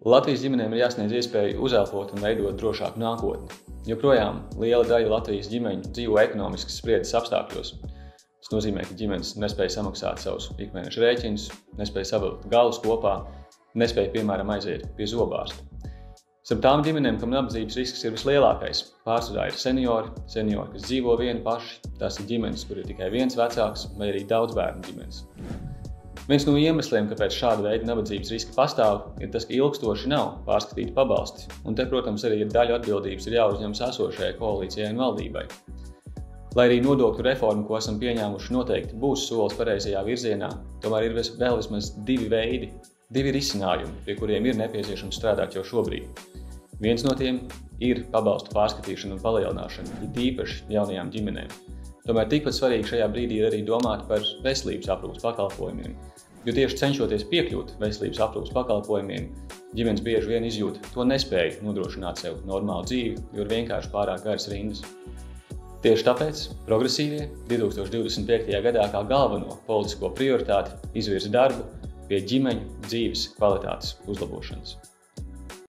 Latvijas ģimenēm ir jāsniedz iespēja uzelpot un veidot drošāku nākotni. Joprojām liela daļa Latvijas ģimeņu dzīvo ekonomiskas spriedzes apstākļos. Tas nozīmē, ka ģimenes nespēja samaksāt savus ikmēneša rēķinus, nespēja savilkt galus kopā, nespēja, piemēram, aiziet pie zobārsta. Starp tām ģimenēm, kam nabadzības risks ir vislielākais, pārsvarā ir seniori, kas dzīvo vieni paši, tās ir ģimenes, kur ir tikai viens vecāks, vai arī daudz bērnu ģimenes. Viens no iemesliem, kāpēc šāda veida nabadzības riski pastāv, ir tas, ka ilgstoši nav pārskatīti pabalsti, un te, protams, arī daļu atbildības ir jāuzņemas esošajai koalīcijai un valdībai. Lai arī nodokļu reforma, ko esam pieņēmuši, noteikti būs solis pareizajā virzienā, tomēr ir vēl vismaz divi risinājumi, pie kuriem ir nepieciešams strādāt jau šobrīd. Viens no tiem ir pabalstu pārskatīšana un palielināšana, it īpaši jaunajām ģimenēm. Tomēr tikpat svarīgi šajā brīdī ir arī domāt par veselības aprūpes pakalpojumiem, jo tieši cenšoties piekļūt veselības aprūpes pakalpojumiem, ģimenes bieži vien izjūt to nespēju nodrošināt sev normālu dzīvi, jo ir vienkārši pārāk garas rindas. Tieši tāpēc progresīvie 2025. gadā kā galveno politisko prioritāti izvirza darbu pie ģimeņu dzīves kvalitātes uzlabošanas.